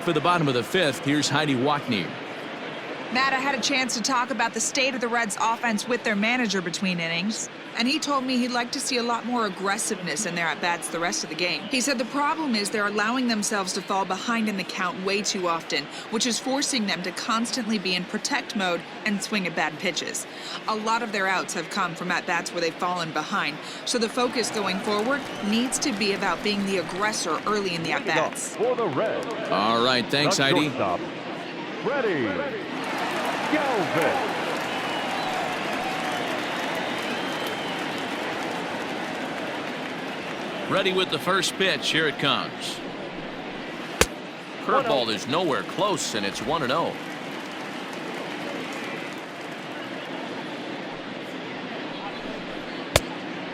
For the bottom of the fifth, here's Heidi Wackney. Matt, I had a chance to talk about the state of the Reds offense with their manager between innings, and he told me he'd like to see a lot more aggressiveness in their at-bats the rest of the game. He said the problem is they're allowing themselves to fall behind in the count way too often, which is forcing them to constantly be in protect mode and swing at bad pitches. A lot of their outs have come from at-bats where they've fallen behind, so the focus going forward needs to be about being the aggressor early in the at-bats. For the Reds. All right, thanks, Heidi. Ready. Galvin. Ready with the first pitch. Here it comes. Curveball is nowhere close, and it's 1-0.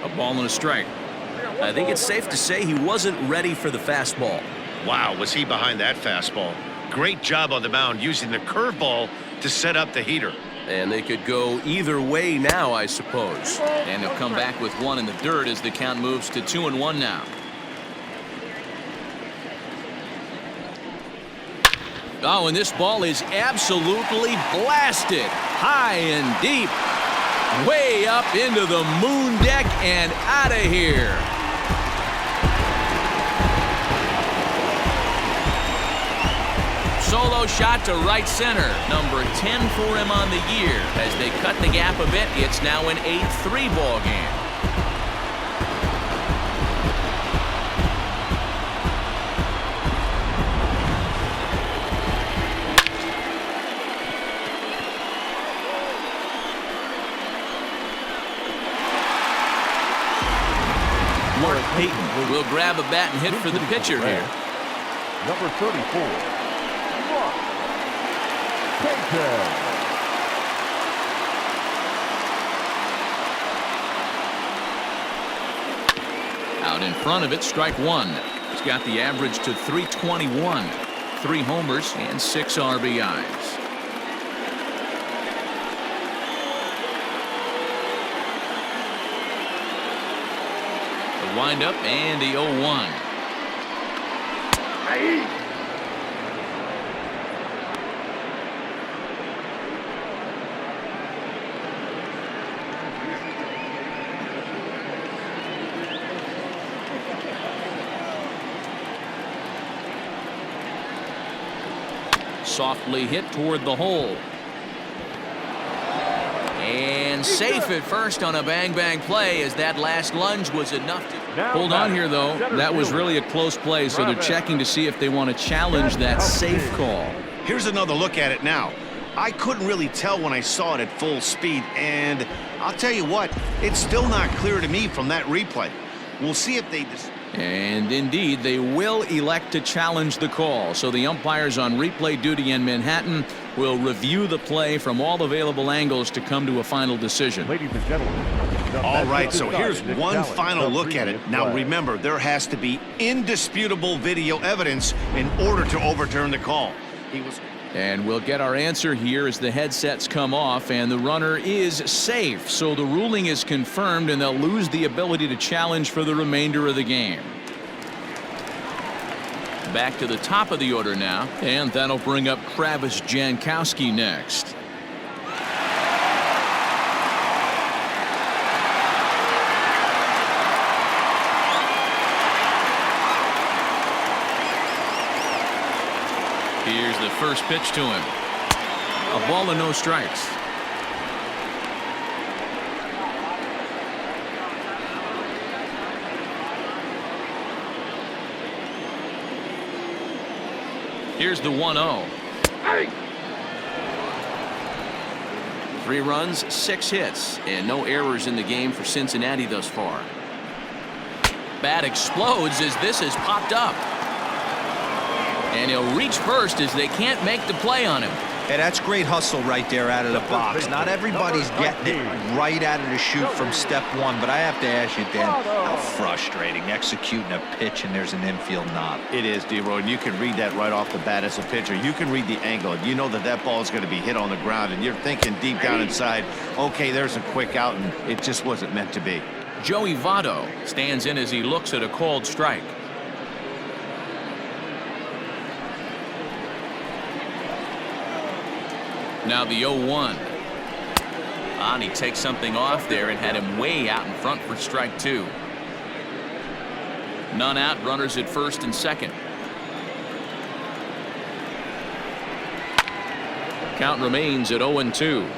A ball and a strike. I think it's safe to say he wasn't ready for the fastball. Wow, was he behind that fastball? Great job on the mound using the curveball to set up the heater. And they could go either way now, I suppose. And he'll come back with one in the dirt as the count moves to 2-1 now. Oh, and this ball is absolutely blasted. High and deep. Way up into the moon deck and out of here. Solo shot to right center. Number 10 for him on the year. As they cut the gap a bit, it's now an 8-3 ball game. Mark Payton will grab a bat and hit for the pitcher here. Number 34. Out in front of it, strike one. He's got the average to 321. 3 homers and 6 RBIs. The windup and the 0-1. Softly hit toward the hole. And safe at first on a bang-bang play, as that last lunge was enough to... Hold on here, though. That was really a close play, so they're checking to see if they want to challenge that safe call. Here's another look at it now. I couldn't really tell when I saw it at full speed, and I'll tell you what, it's still not clear to me from that replay. We'll see if they... And indeed, they will elect to challenge the call. So the umpires on replay duty in Manhattan will review the play from all available angles to come to a final decision. Ladies and gentlemen. All right, so here's one final look at it. Now remember, there has to be indisputable video evidence in order to overturn the call. And we'll get our answer here as the headsets come off, and the runner is safe. So the ruling is confirmed, and they'll lose the ability to challenge for the remainder of the game. Back to the top of the order now, and that'll bring up Travis Jankowski next. Here's the first pitch to him. A ball and no strikes. Here's the 1-0. 3 runs, 6 hits, and no errors in the game for Cincinnati thus far. Bat explodes as this has popped up. And he'll reach first as they can't make the play on him. Hey, that's great hustle right there out of the box. Not everybody's getting it right out of the chute from step one, but I have to ask you, Dan, how frustrating executing a pitch and there's an infield knob. It is, D-Roy, and you can read that right off the bat as a pitcher. You can read the angle. You know that that ball is going to be hit on the ground, and you're thinking deep down inside, okay, there's a quick out, and it just wasn't meant to be. Joey Votto stands in as he looks at a called strike. Now the 0-1. And he takes something off there and had him way out in front for strike 2. None out, runners at first and second. Count remains at 0-2.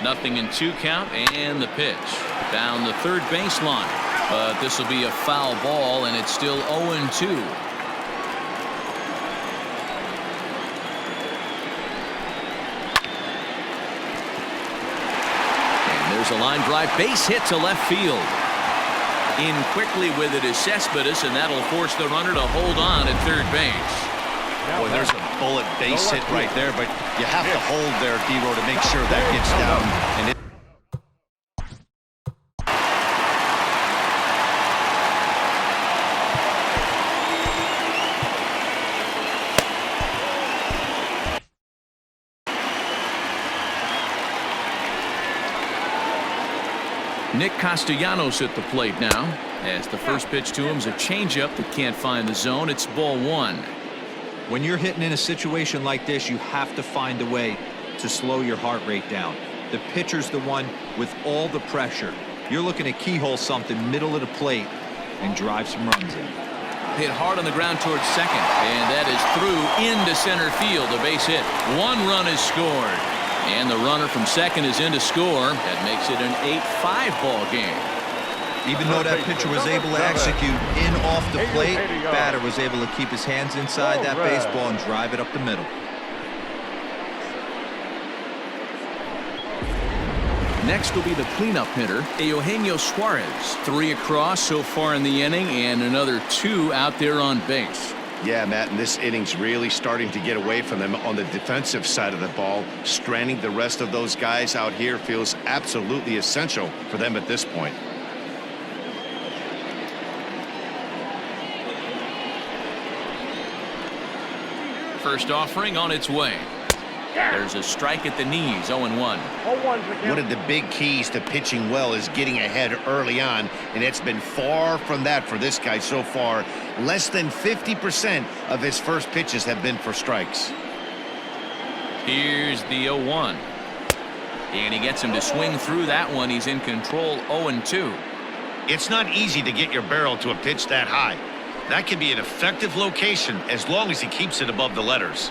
Nothing in 2 count, and the pitch down the third baseline. But this will be a foul ball, and it's still 0-2. And there's a line drive, base hit to left field. In quickly with it is Cespedes, and that'll force the runner to hold on at third base. Boy, there's a bullet base hit right there, but you have to hold there, D-Row, to make sure that gets down. And Nick Castellanos at the plate now, as the first pitch to him is a changeup that can't find the zone. It's ball 1. When you're hitting in a situation like this, you have to find a way to slow your heart rate down. The pitcher's the one with all the pressure. You're looking to keyhole something middle of the plate and drive some runs in. Hit hard on the ground towards second, and that is through into center field. A base hit. 1 run is scored, and the runner from second is in to score. That makes it an 8-5 ball game. Even though that pitcher was able to execute in off the plate, batter was able to keep his hands inside that baseball and drive it up the middle. Next will be the cleanup hitter, Eugenio Suarez. 3 across so far in the inning, and another 2 out there on base. yeah, Matt, and this inning's really starting to get away from them on the defensive side of the ball. Stranding the rest of those guys out here feels absolutely essential for them at this point. First offering on its way. There's a strike at the knees, 0-1. One of the big keys to pitching well is getting ahead early on, and it's been far from that for this guy so far. Less than 50% of his first pitches have been for strikes. Here's the 0-1. And he gets him to swing through that one. He's in control, 0-2. It's not easy to get your barrel to a pitch that high. That can be an effective location as long as he keeps it above the letters.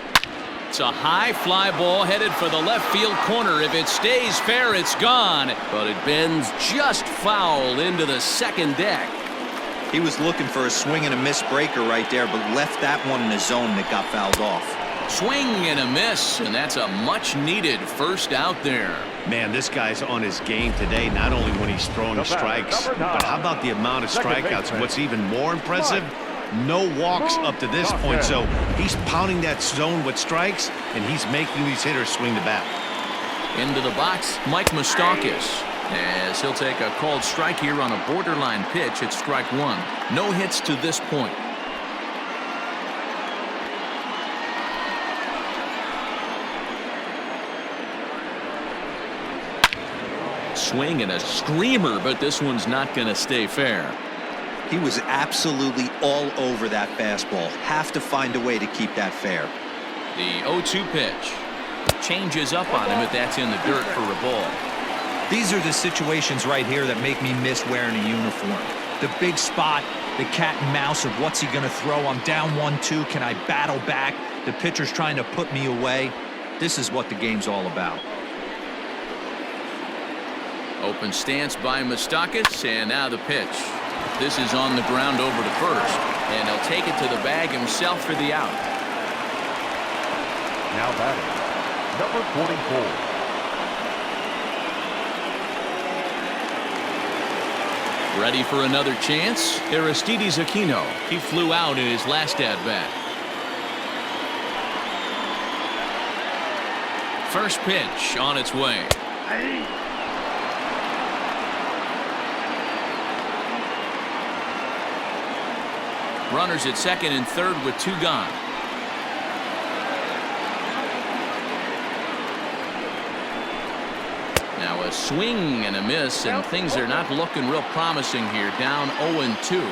It's a high fly ball headed for the left field corner. If it stays fair, it's gone. But it bends just foul into the second deck. He was looking for a swing and a miss breaker right there, but left that one in the zone that got fouled off. Swing and a miss, and that's a much-needed first out there. Man, this guy's on his game today, not only when he's throwing strikes, but how about the amount of strikeouts? What's even more impressive, no walks up to this point. So he's pounding that zone with strikes, and he's making these hitters swing the bat. Into the box, Mike Moustakas, as he'll take a called strike here on a borderline pitch at strike 1. No hits to this point. Swing and a screamer, but this one's not going to stay fair. He was absolutely all over that fastball. Have to find a way to keep that fair. The 0-2 pitch changes up on him, but that's in the dirt for a ball. These are the situations right here that make me miss wearing a uniform. The big spot, the cat and mouse of what's he going to throw. I'm down 1-2. Can I battle back? The pitcher's trying to put me away. This is what the game's all about. Open stance by Moustakas, and now the pitch. This is on the ground over to first, and he'll take it to the bag himself for the out. Now batting, number 44. Ready for another chance? Aristides Aquino. He flew out in his last at-bat. First pitch on its way. Runners at second and third with 2 gone. Now a swing and a miss, and things are not looking real promising here. Down 0-2.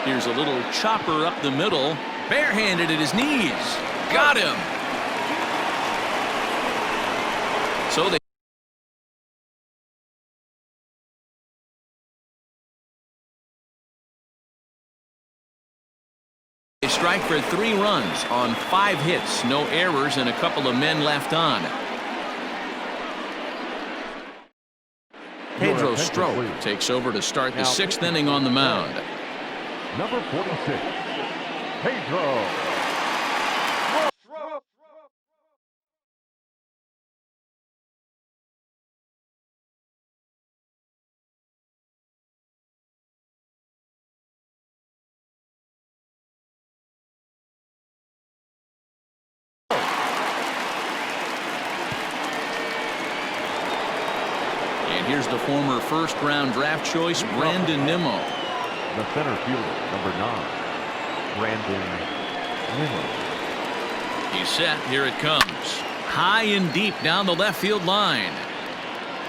Here's a little chopper up the middle. Barehanded at his knees. Got him. So they strike for 3 runs on 5 hits, no errors, and a couple of men left on. Pedro Strop takes over to start the 6th inning on the mound. Number 46, Pedro. And here's the former first-round draft choice, Brandon Nimmo. The center fielder, number 9, Brandon Nimmo. He's set. Here it comes. High and deep down the left field line.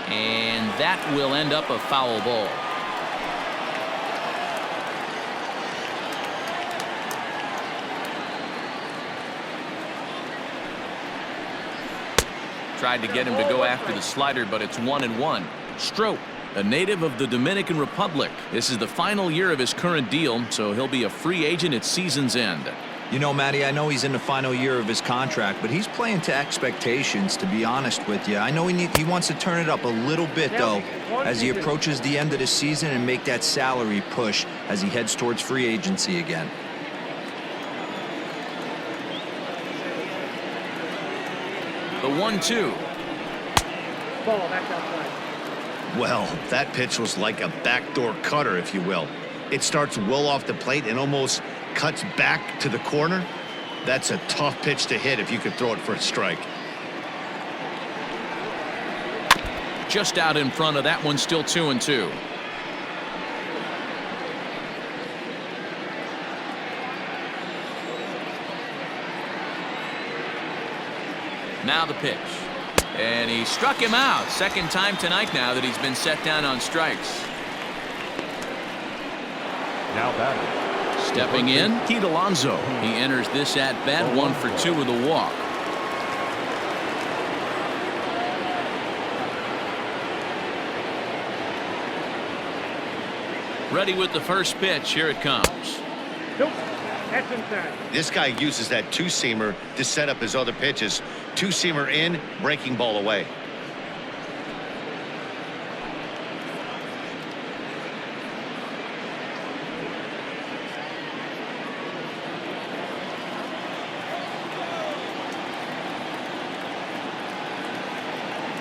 And that will end up a foul ball. Tried to get him to go after the slider, but it's 1-1. Strop, a native of the Dominican Republic. This is the final year of his current deal, so he'll be a free agent at season's end. You know, Matty, I know he's in the final year of his contract, but he's playing to expectations, to be honest with you. I know he wants to turn it up a little bit, though, as he approaches the end of the season and make that salary push as he heads towards free agency again. The 1-2. Well, that pitch was like a backdoor cutter, if you will. It starts well off the plate and almost cuts back to the corner. That's a tough pitch to hit if you could throw it for a strike. Just out in front of that one, still 2-2. Now the pitch. And he struck him out. Second time tonight now that he's been set down on strikes. Now batting. Stepping in, Pete Alonso. He enters this at bat, 1 for 2 with a walk. Ready with the first pitch. Here it comes. Nope. That's inside. This guy uses that two-seamer to set up his other pitches. Two-seamer in, breaking ball away.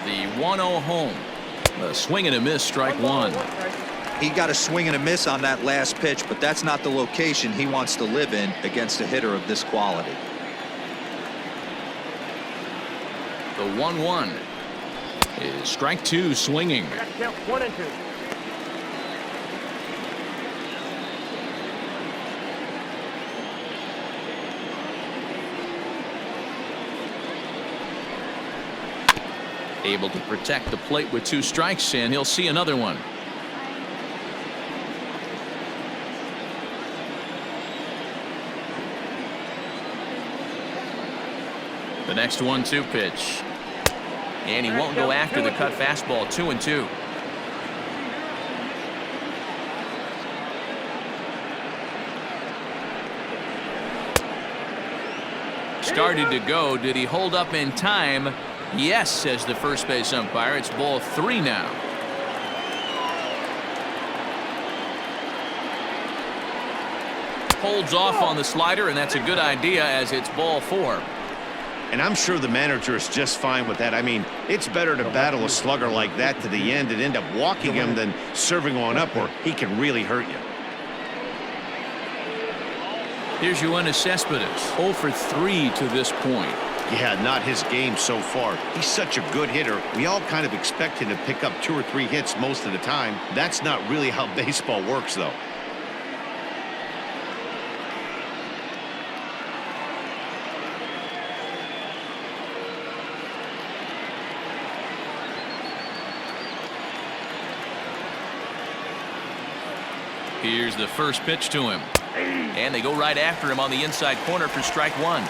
The 1-0 home. A swing and a miss, strike 1. He got a swing and a miss on that last pitch, but that's not the location he wants to live in against a hitter of this quality. The 1-1 is strike 2, swinging. That's count 1 and 2. Able to protect the plate with 2 strikes, and he'll see another one. The next 1-2 pitch. And he won't go after the cut fastball. 2-2. Started to go. Did he hold up in time? Yes, says the first base umpire. It's ball 3 now. Holds off on the slider, and that's a good idea as it's ball 4. And I'm sure the manager is just fine with that. I mean, it's better to battle a slugger like that to the end and end up walking him than serving on up where he can really hurt you. Here's Yoenis Cespedes, 0 for 3 to this point. Yeah, not his game so far. He's such a good hitter. We all kind of expect him to pick up 2 or 3 hits most of the time. That's not really how baseball works, though. Here's the first pitch to him. And they go right after him on the inside corner for strike one.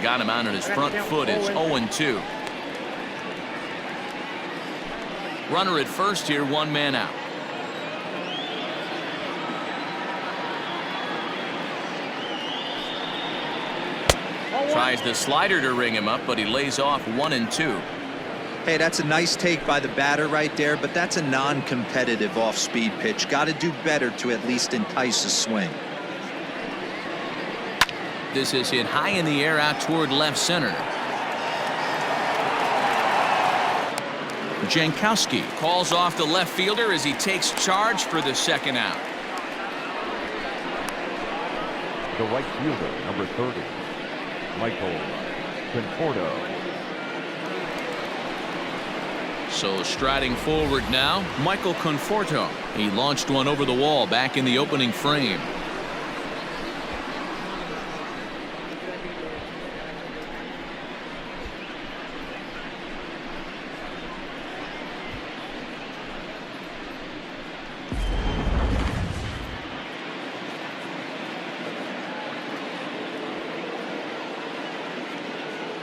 Got him out on his front foot. It's 0-2. Runner at first here, one man out. Tries the slider to ring him up, but he lays off 1-2. Hey, that's a nice take by the batter right there, but that's a non-competitive off-speed pitch. Got to do better to at least entice a swing. This is hit high in the air out toward left center. Jankowski calls off the left fielder as he takes charge for the second out. The right fielder, number 30, Michael Conforto. So striding forward now, Michael Conforto. He launched one over the wall back in the opening frame.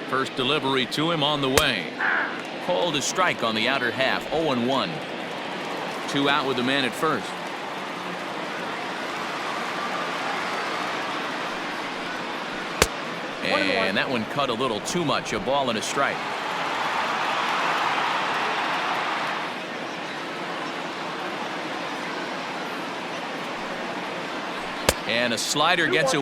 First delivery to him on the way. Called a strike on the outer half. 0-1. 2 out with the man at first. And that one cut a little too much. A ball and a strike. And a slider gets away.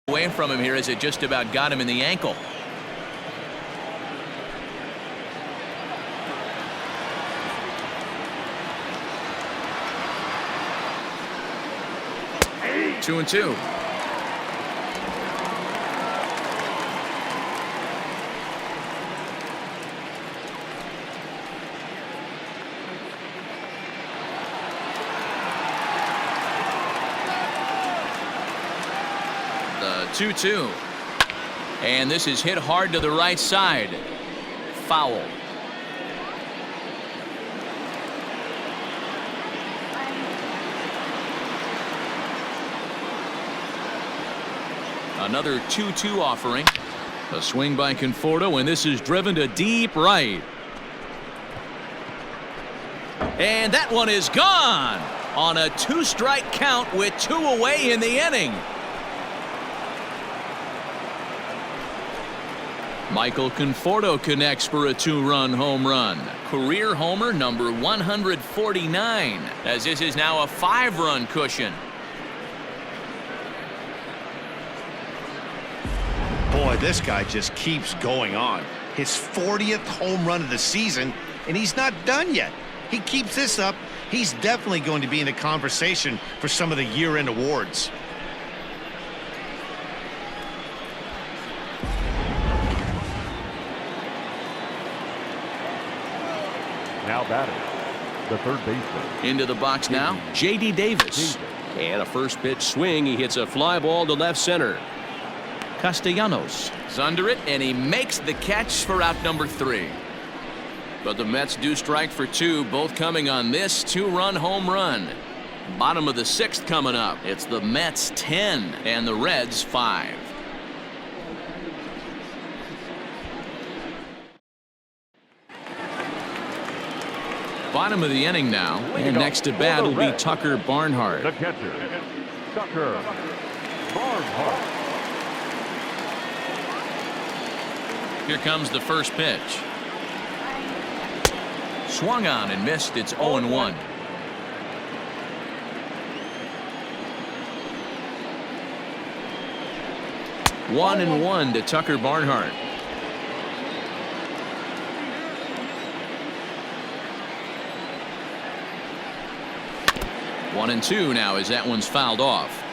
Away from him here as it just about got him in the ankle. Hey. 2-2. The 2-2. And this is hit hard to the right side. Foul. Another 2-2 offering. A swing by Conforto, and this is driven to deep right. And that one is gone on a 2-strike count with 2 away in the inning. Michael Conforto connects for a 2-run home run. Career homer number 149, as this is now a 5-run cushion. Boy, this guy just keeps going on. His 40th home run of the season, and he's not done yet. He keeps this up, he's definitely going to be in the conversation for some of the year-end awards. Now batting, the third baseman. Into the box now, J.D. Davis. And a first pitch swing. He hits a fly ball to left center. Castellanos is under it, and he makes the catch for out number 3. But the Mets do strike for 2, both coming on this 2-run home run. Bottom of the 6th coming up. It's the Mets 10 and the Reds 5. Bottom of the inning now, and next to bat will be Tucker Barnhart. The catcher, Tucker Barnhart. Here comes the first pitch. Swung on and missed. It's 0-1. 1-1 to Tucker Barnhart. One and two now as that one's fouled off.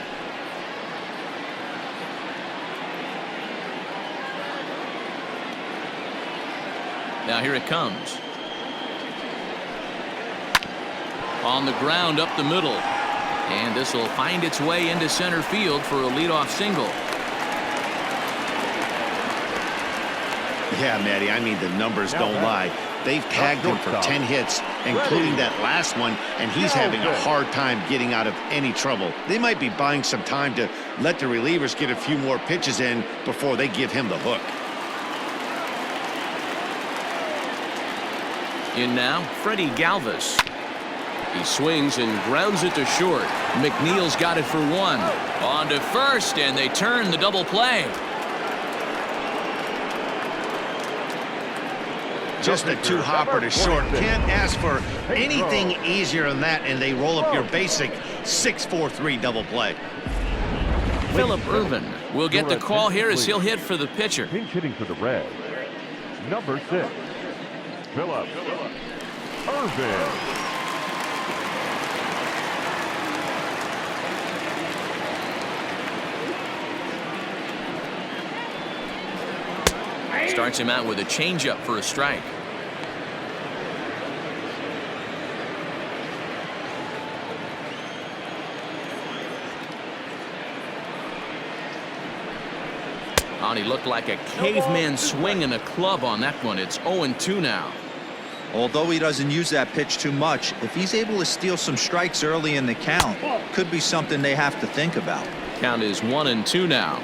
Now here it comes. On the ground up the middle. And this will find its way into center field for a leadoff single. Yeah, Matty, I mean, the numbers don't lie. They've tagged him for 10 hits, including that last one, and he's having a hard time getting out of any trouble. They might be buying some time to let the relievers get a few more pitches in before they give him the hook. In now, Freddie Galvis. He swings and grounds it to short. McNeil's got it for one. On to first, and they turn the double play. Just a two-hopper to short. Can't ask for anything easier than that, and they roll up your basic 6-4-3 double play. Phillip Ervin will get the call here as he'll hit for the pitcher. Pinch hitting for the Reds, number 6, Phillip Ervin. Starts him out with a changeup for a strike. He looked like a caveman swinging a club on that one. It's 0-2 now. Although he doesn't use that pitch too much, if he's able to steal some strikes early in the count, could be something they have to think about. Count is 1-2 now.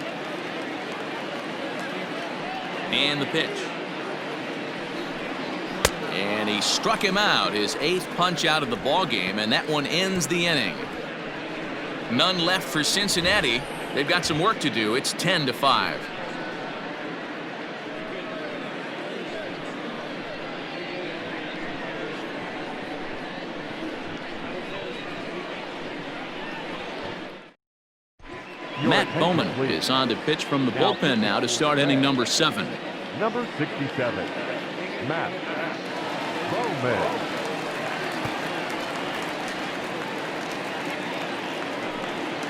And the pitch. And he struck him out, his 8th punch out of the ball game, and that one ends the inning. None left for Cincinnati. They've got some work to do. It's 10-5. Matt Bowman is on to pitch from the bullpen now to start inning number 7. Number 67, Matt Bowman.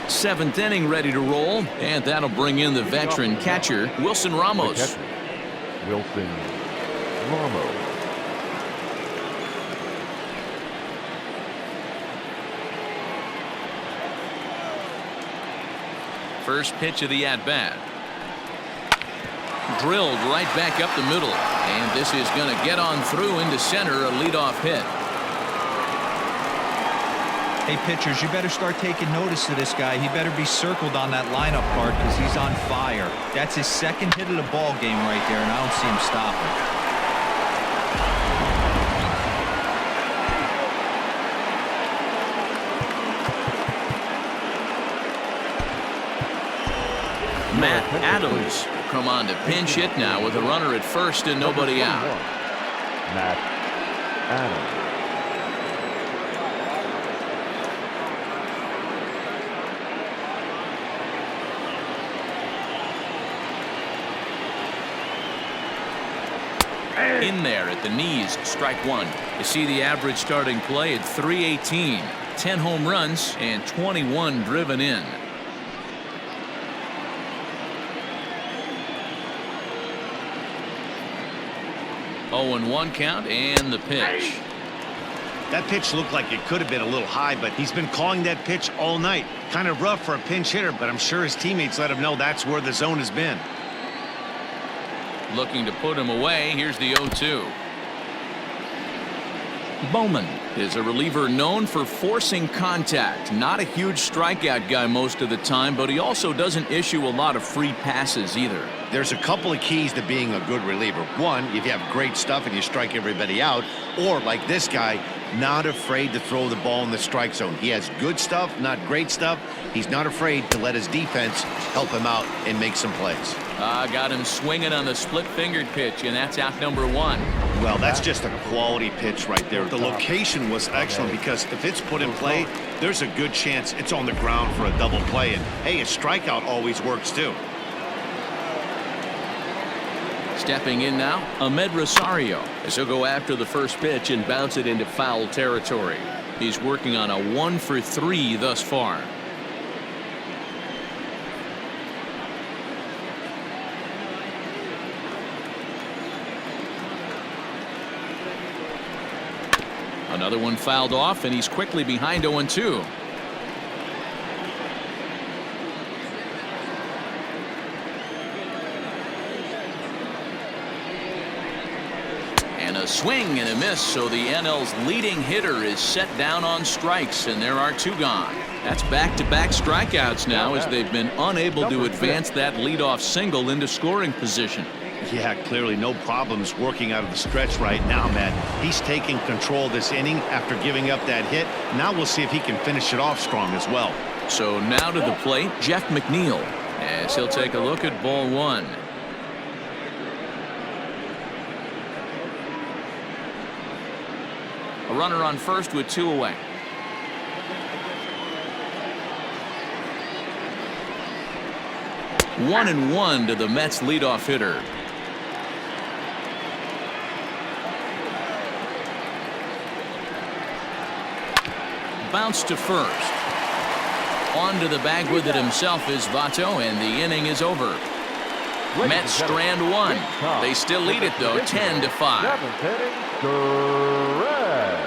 Seventh inning ready to roll, and that'll bring in the veteran catcher, Wilson Ramos. Wilson Ramos. First pitch of the at-bat. Drilled right back up the middle, and this is going to get on through into center, a leadoff hit. Hey, pitchers, you better start taking notice of this guy. He better be circled on that lineup card because he's on fire. That's his second hit of the ball game right there, and I don't see him stopping. Matt Adams will come on to pinch hit now with a runner at first and nobody out. Matt Adams. In there at the knees, strike one. You see the average starting play at .318, 10 home runs and 21 driven in. 0-1 count and the pitch. That pitch looked like it could have been a little high, but he's been calling that pitch all night. Kind of rough for a pinch hitter, but I'm sure his teammates let him know that's where the zone has been. Looking to put him away. Here's the 0-2. Bowman is a reliever known for forcing contact. Not a huge strikeout guy most of the time, but he also doesn't issue a lot of free passes either. There's a couple of keys to being a good reliever. One, if you have great stuff and you strike everybody out, or like this guy, not afraid to throw the ball in the strike zone. He has good stuff, not great stuff. He's not afraid to let his defense help him out and make some plays. Got him swinging on the split-fingered pitch, and that's out number 1. Well, that's just a quality pitch right there. The location was excellent because if it's put in play, there's a good chance it's on the ground for a double play. And, hey, a strikeout always works, too. Stepping in now, Ahmed Rosario, as he'll go after the first pitch and bounce it into foul territory. He's working on a 1-for-3 thus far. Another one fouled off, and he's quickly behind 0-2. And a swing and a miss, so the NL's leading hitter is set down on strikes, and there are 2 gone. That's back-to-back strikeouts now, as they've been unable to advance that leadoff single into scoring position. Yeah, clearly no problems working out of the stretch right now, Matt. He's taking control this inning after giving up that hit. Now we'll see if he can finish it off strong as well. So now to the plate, Jeff McNeil, as he'll take a look at ball 1. A runner on first with 2 away. One and one to the Mets leadoff hitter. Bounce to first. On to the bag with it himself is Votto, and the inning is over. Mets strand 1. They still lead it though, 10-5. 7th inning, Durant.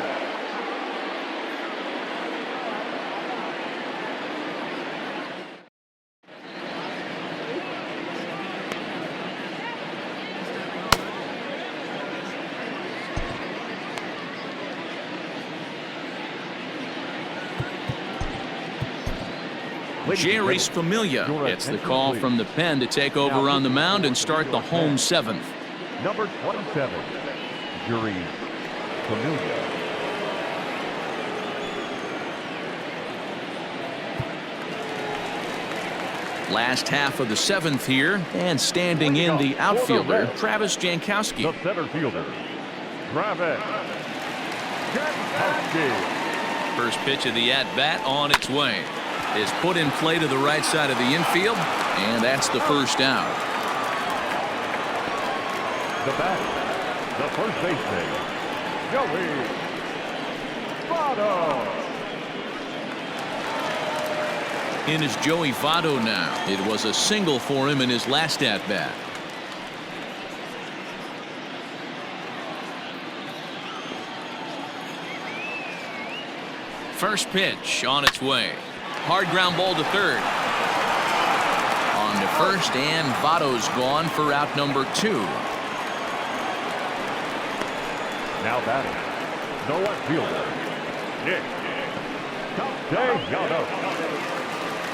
Jerry's Familia gets the call from the pen to take over on the mound and start the home 7th. Number 27, Jerry's Familia. Last half of the 7th here, and standing in the outfielder, Travis Jankowski. The center fielder, Travis Jankowski. First pitch of the at-bat on its way. Is put in play to the right side of the infield, and that's the first out. The batter, the first baseman, Joey Votto. In is Joey Votto now. It was a single for him in his last at-bat. First pitch on its way. Hard ground ball to third. On to first, and Votto's gone for out number 2. Now batting, the left fielder, Nick Castellanos.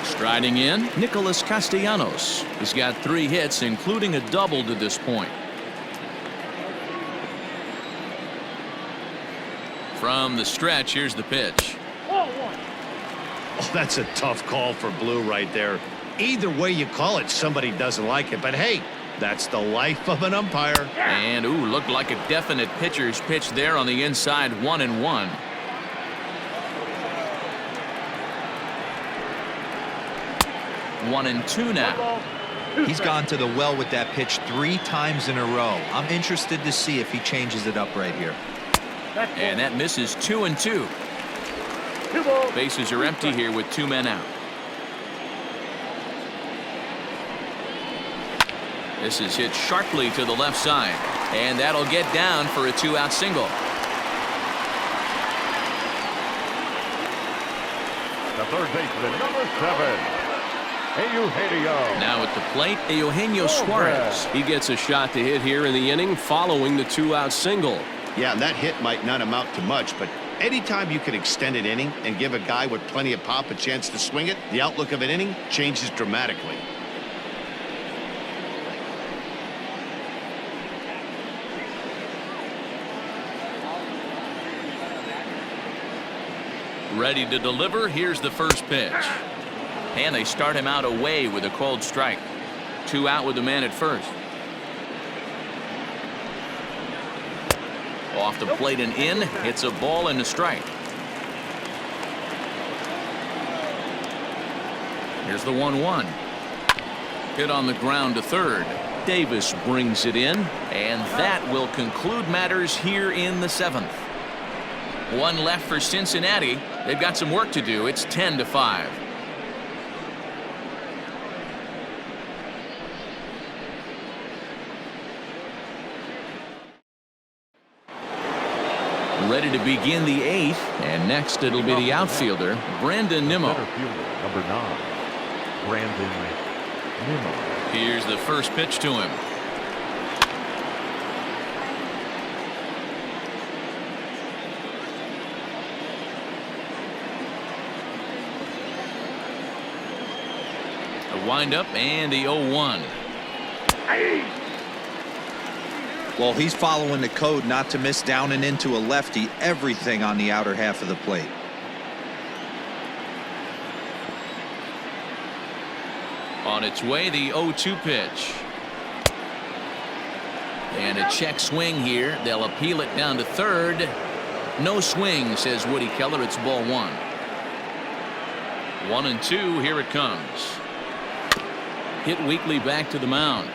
Striding in, Nicholas Castellanos. He's got 3 hits, including a double to this point. From the stretch, here's the pitch. Oh, that's a tough call for Blue right there. Either way you call it, somebody doesn't like it. But hey, that's the life of an umpire. And, ooh, looked like a definite pitcher's pitch there on the inside, 1-1. One and two now. He's gone to the well with that pitch 3 times in a row. I'm interested to see if he changes it up right here. And that misses 2-2. Bases are empty here with 2 men out. This is hit sharply to the left side, and that'll get down for a 2-out single. The third baseman, number 7, Eugenio. Now at the plate, Eugenio Suarez. He gets a shot to hit here in the inning following the 2-out single. Yeah, and that hit might not amount to much, but anytime you can extend an inning and give a guy with plenty of pop a chance to swing it, the outlook of an inning changes dramatically. Ready to deliver. Here's the first pitch. And they start him out away with a called strike. 2 out with the man at first. Off the plate and in. It's a ball and a strike. Here's the 1-1. Hit on the ground to third. Davis brings it in, and that will conclude matters here in the 7th. One left for Cincinnati. They've got some work to do. It's 10-5. Ready to begin the 8th, and next it'll be the outfielder, Brandon Nimmo. Center fielder, number 9, Brandon Nimmo. Here's the first pitch to him. The windup and the 0-1. Well, he's following the code not to miss down and into a lefty, everything on the outer half of the plate. On its way, the 0-2 pitch. And a check swing here. They'll appeal it down to third. No swing, says Woody Keller. It's ball 1. 1-2. Here it comes. Hit weakly back to the mound.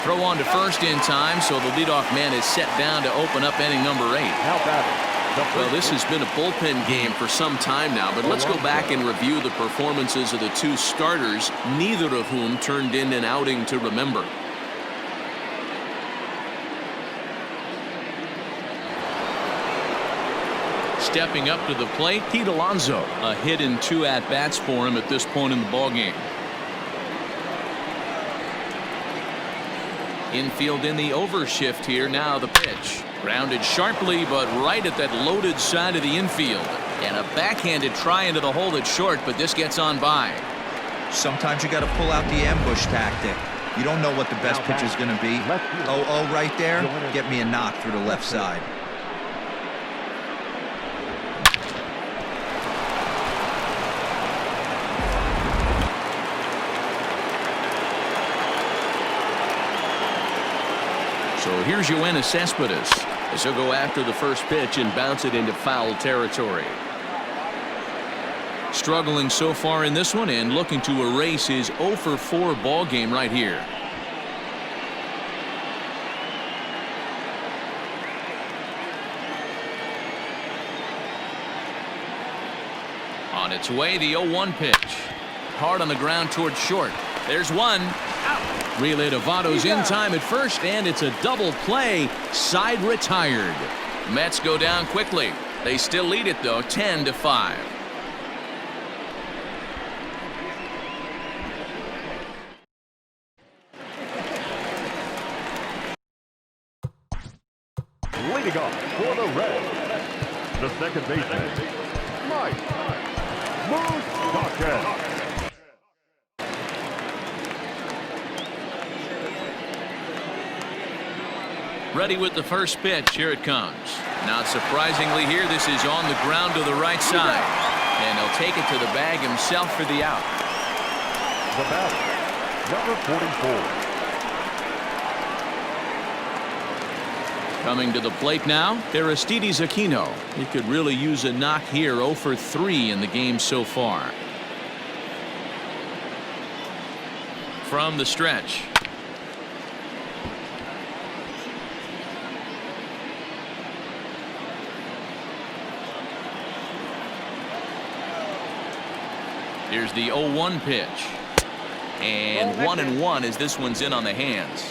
Throw on to first in time, so the leadoff man is set down to open up inning number 8. Now batting. Well, this has been a bullpen game for some time now, but let's go back and review the performances of the two starters, neither of whom turned in an outing to remember. Stepping up to the plate, Pete Alonso. A hit in 2 at-bats for him at this point in the ballgame. Infield in the overshift here. Now the pitch. Grounded sharply, but right at that loaded side of the infield. And a backhanded try into the hole that's short, but this gets on by. Sometimes you got to pull out the ambush tactic. You don't know what the best pitch is going to be. 0-0 right there. Get me a knock through the left side. So here's Yoenis Cespedes as he'll go after the first pitch and bounce it into foul territory. Struggling so far in this one and looking to erase his 0-for-4 ball game right here. On its way, the 0-1 pitch. Hard on the ground towards short. There's one. Relay to Votto's in time at first, and it's a double play. Side retired. Mets go down quickly. They still lead it, though, 10-5. Leading off for the Reds, the second baseman, Mike Moustakas. Ready with the first pitch. Here it comes. Not surprisingly here, this is on the ground to the right side. And he'll take it to the bag himself for the out. The batter, number 44. Coming to the plate now, Aristides Aquino. He could really use a knock here. 0-for-3 in the game so far. From the stretch. Here's the 0-1 pitch. And 1-1 as this one's in on the hands.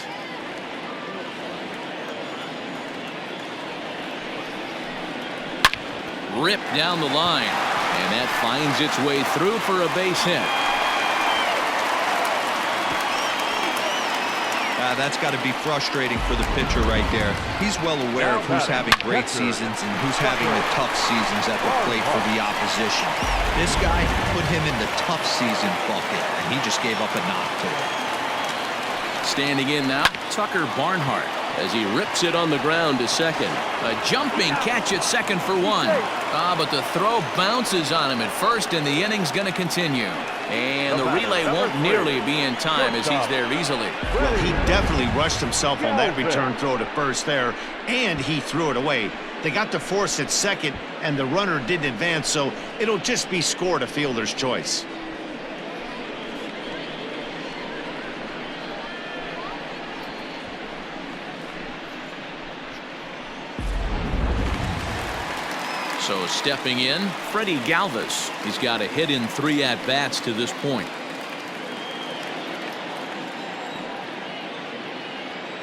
Ripped down the line. And that finds its way through for a base hit. That's got to be frustrating for the pitcher right there. He's well aware of who's having great seasons and who's having the tough seasons at the plate for the opposition. This guy put him in the tough season bucket, and he just gave up a knock to him. Standing in now, Tucker Barnhart as he rips it on the ground to second. A jumping catch at second for 1. But the throw bounces on him at first, and the inning's going to continue. And the relay won't nearly be in time as he's there easily. Well, he definitely rushed himself on that return throw to first there, and he threw it away. They got the force at second, and the runner didn't advance, so it'll just be scored a fielder's choice. So stepping in, Freddie Galvis. He's got a hit in 3 at-bats to this point.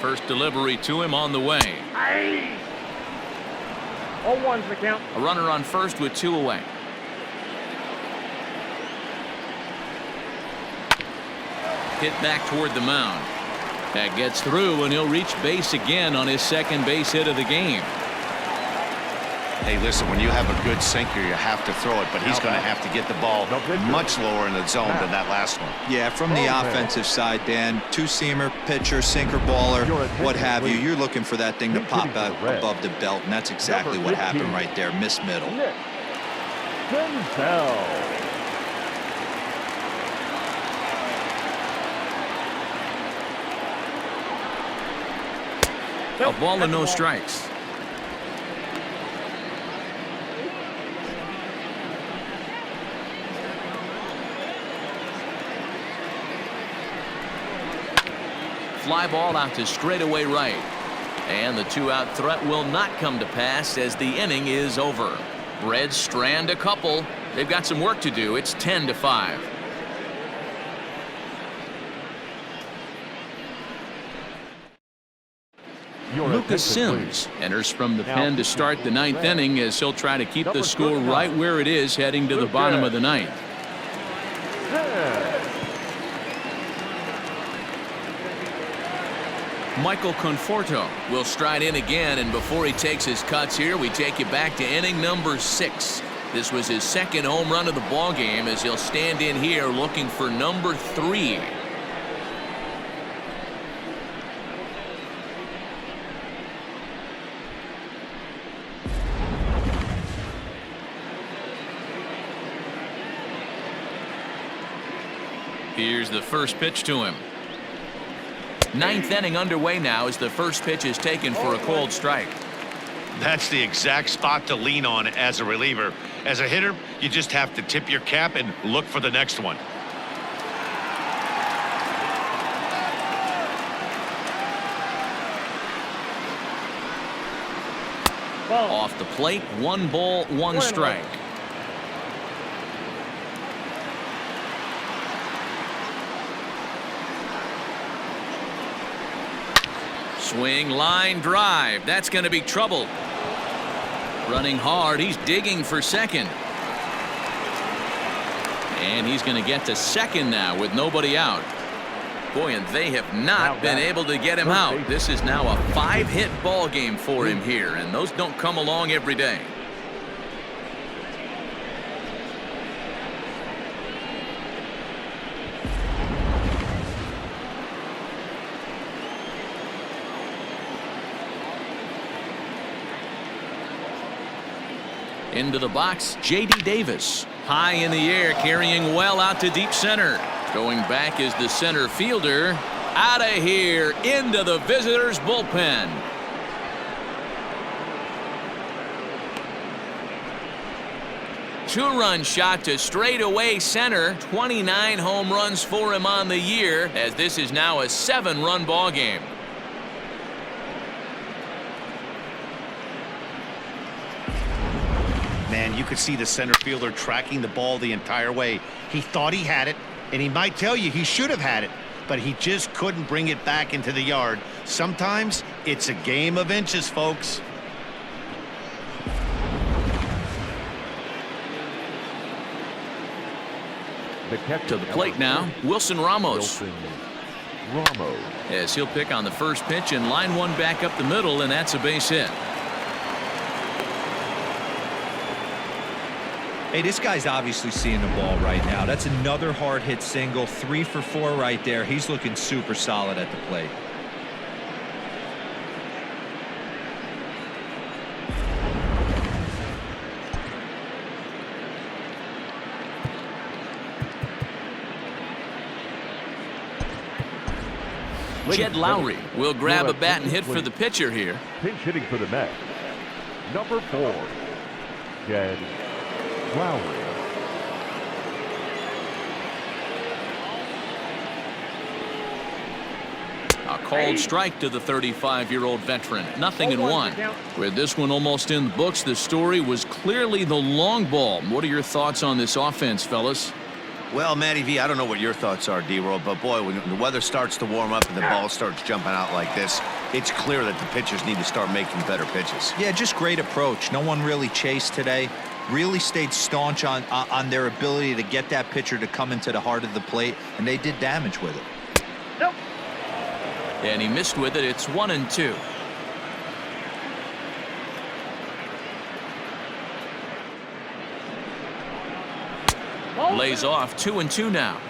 First delivery to him on the way. 0-1's the count. A runner on first with 2 away. Hit back toward the mound. That gets through, and he'll reach base again on his second base hit of the game. Hey, listen, when you have a good sinker, you have to throw it, but he's going to have to get the ball much lower in the zone than that last one. Yeah, from the offensive side, Dan, two-seamer, pitcher, sinker, baller, what have you, you're looking for that thing to pop out above the belt, and that's exactly what happened right there. Miss middle. A ball and no strikes. Fly ball out to straightaway right. And the 2-out threat will not come to pass as the inning is over. Reds strand a couple. They've got some work to do. It's 10-5. Lucas Sims enters from the pen to start the 9th inning as he'll try to keep the score right where it is heading to the bottom of the 9th. Michael Conforto will stride in again, and before he takes his cuts here, we take you back to inning number 6. This was his second home run of the ball game as he'll stand in here looking for number 3. Here's the first pitch to him. 9th inning underway now as the first pitch is taken for a cold strike. That's the exact spot to lean on as a reliever. As a hitter, you just have to tip your cap and look for the next one. Off the plate, 1 ball, 1 strike. Swing, line, drive. That's going to be trouble. Running hard. He's digging for second. And he's going to get to second now with nobody out. Boy, and they have not been able to get him out. This is now a 5-hit ball game for him here, and those don't come along every day. Into the box, J.D. Davis. High in the air, carrying well out to deep center. Going back is the center fielder. Out of here, into the visitors' bullpen. Two-run shot to straightaway center. 29 home runs for him on the year, as this is now a 7-run ball game. Man, you could see the center fielder tracking the ball the entire way. He thought he had it, and he might tell you he should have had it, but he just couldn't bring it back into the yard. Sometimes it's a game of inches, folks. To the plate now, Wilson Ramos. As he'll pick on the first pitch and line one back up the middle, and that's a base hit. Hey, this guy's obviously seeing the ball right now. That's another hard hit single. 3 for 4 right there. He's looking super solid at the plate. Jed Lowry will grab a bat and hit for the pitcher here. Pinch hitting for the Mets, number 4, Jed Lowry. A called strike to the 35-year-old veteran. 0-1. With this one almost in the books, the story was clearly the long ball. What are your thoughts on this offense, fellas? Well, Matty V, I don't know what your thoughts are, D-Roll, but boy, when the weather starts to warm up and the ball starts jumping out like this, it's clear that the pitchers need to start making better pitches. Yeah, just great approach. No one really chased today. Really stayed staunch on their ability to get that pitcher to come into the heart of the plate, and they did damage with it. Nope. And he missed with it. It's 1-2. Lays off. 2-2 now.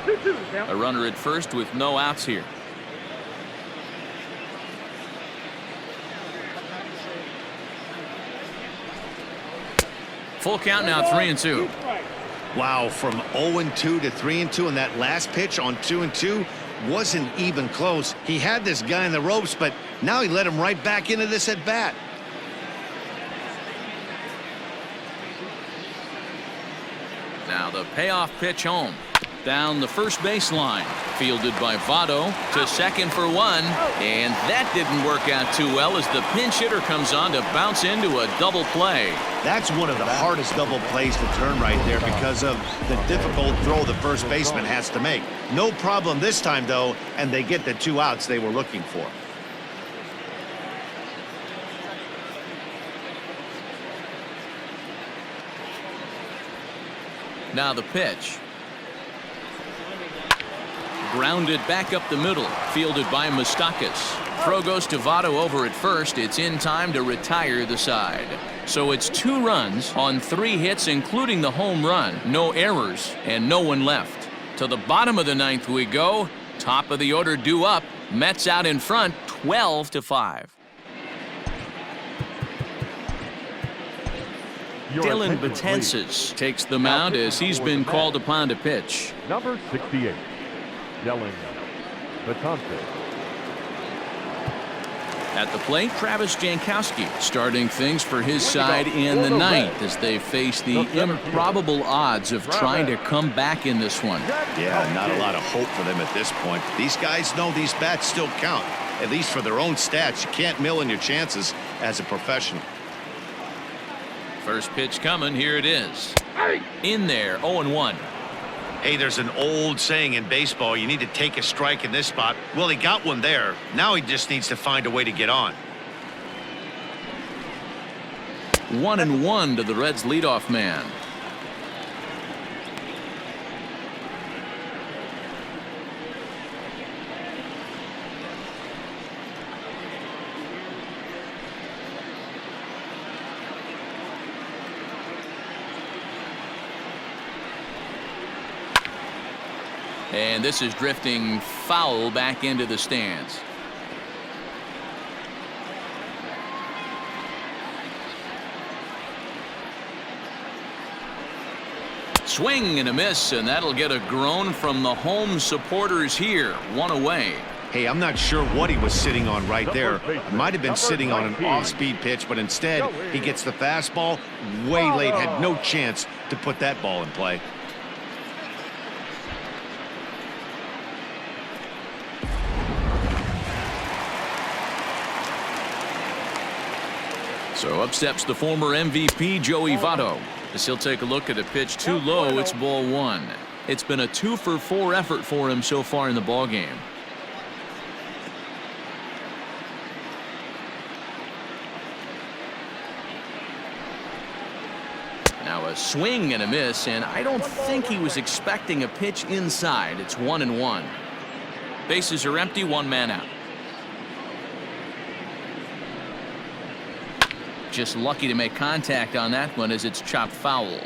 2-2 now. A runner at first with no outs here. Full count now. 3-2. Wow, from 0-2 to 3-2, and that last pitch on 2-2 wasn't even close. He had this guy in the ropes, but now he let him right back into this at bat. Now the payoff pitch home. Down the first baseline. Fielded by Votto to second for 1. And that didn't work out too well as the pinch hitter comes on to bounce into a double play. That's one of the hardest double plays to turn right there because of the difficult throw the first baseman has to make. No problem this time, though, and they get the 2 outs they were looking for. Now the pitch. Grounded back up the middle. Fielded by Moustakas. Throw goes to Votto over at first. It's in time to retire the side. So it's 2 runs on 3 hits, including the home run. No errors and no one left. To the bottom of the 9th we go. Top of the order due up. Mets out in front 12-5. Dylan Betances takes the mound as he's been called upon to pitch. Number 68, Dylan Betances. At the plate, Travis Jankowski starting things for his side in the 9th as they face the improbable odds of trying to come back in this one. Yeah, not a lot of hope for them at this point. These guys know these bats still count, at least for their own stats. You can't mill in your chances as a professional. First pitch coming. Here it is. In there. 0-1. Hey, there's an old saying in baseball, you need to take a strike in this spot. Well, he got one there. Now he just needs to find a way to get on. 1-1 to the Reds leadoff man. And this is drifting foul back into the stands. Swing and a miss, and that'll get a groan from the home supporters here. 1 away. Hey, I'm not sure what he was sitting on right there. Might have been sitting on an off-speed pitch, but instead he gets the fastball way late. Had no chance to put that ball in play. So up steps the former MVP Joey Votto as he'll take a look at a pitch too low. It's ball 1. It's been a 2-for-4 effort for him so far in the ball game. Now a swing and a miss, and I don't think he was expecting a pitch inside. It's 1-1. Bases are empty. 1 man out. Just lucky to make contact on that one as it's chopped foul.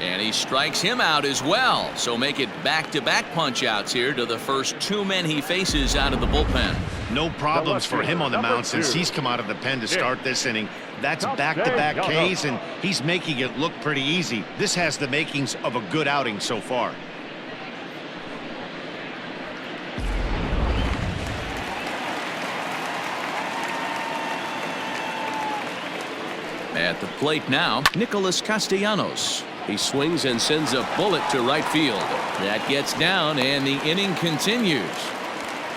And he strikes him out as well. So make it back-to-back punch-outs here to the first 2 men he faces out of the bullpen. No problems for him on the mound since he's come out of the pen to start this inning. That's back-to-back Ks, and he's making it look pretty easy. This has the makings of a good outing so far. At the plate now, Nicholas Castellanos. He swings and sends a bullet to right field. That gets down, and the inning continues.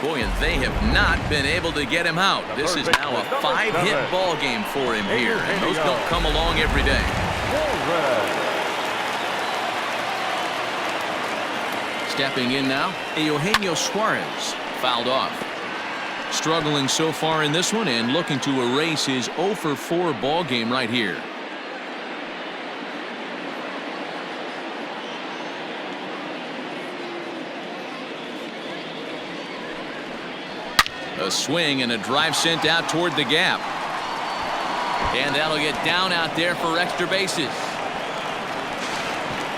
Boy, and they have not been able to get him out. This is now a 5-hit ball game for him here, and those don't come along every day. Stepping in now, Eugenio Suarez, fouled off. Struggling so far in this one and looking to erase his 0-for-4 ball game right here. A swing and a drive sent out toward the gap. And that'll get down out there for extra bases.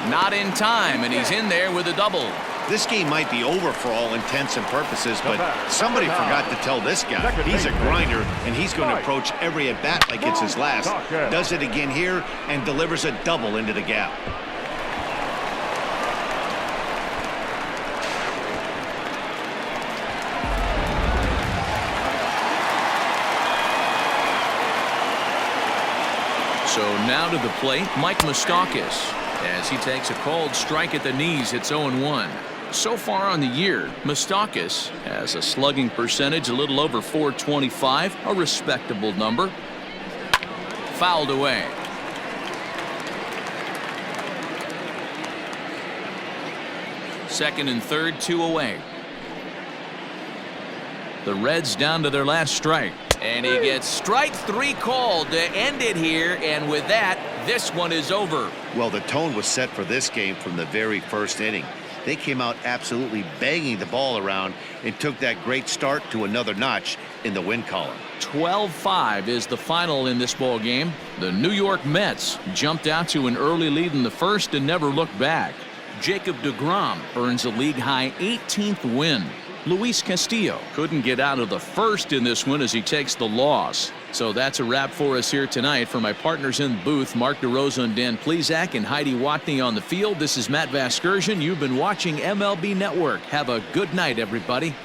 Not in time, and he's in there with a double. This game might be over for all intents and purposes, but somebody forgot to tell this guy. He's a grinder, and he's going to approach every at-bat like it's his last. Does it again here and delivers a double into the gap. So now to the plate, Mike Moustakas, as he takes a called strike at the knees. It's 0-1. So far on the year, Moustakas has a slugging percentage a little over .425, a respectable number. Fouled away. Second and third, 2 away. The Reds down to their last strike. And he gets strike 3 called to end it here, and with that, this one is over. Well, the tone was set for this game from the very first inning. They came out absolutely banging the ball around and took that great start to another notch in the win column. 12-5 is the final in this ball game. The New York Mets jumped out to an early lead in the first and never looked back. Jacob deGrom earns a league-high 18th win. Luis Castillo couldn't get out of the first in this one as he takes the loss. So that's a wrap for us here tonight. For my partners in the booth, Mark DeRosa and Dan Plesac and Heidi Watney on the field, this is Matt Vasgersian. You've been watching MLB Network. Have a good night, everybody.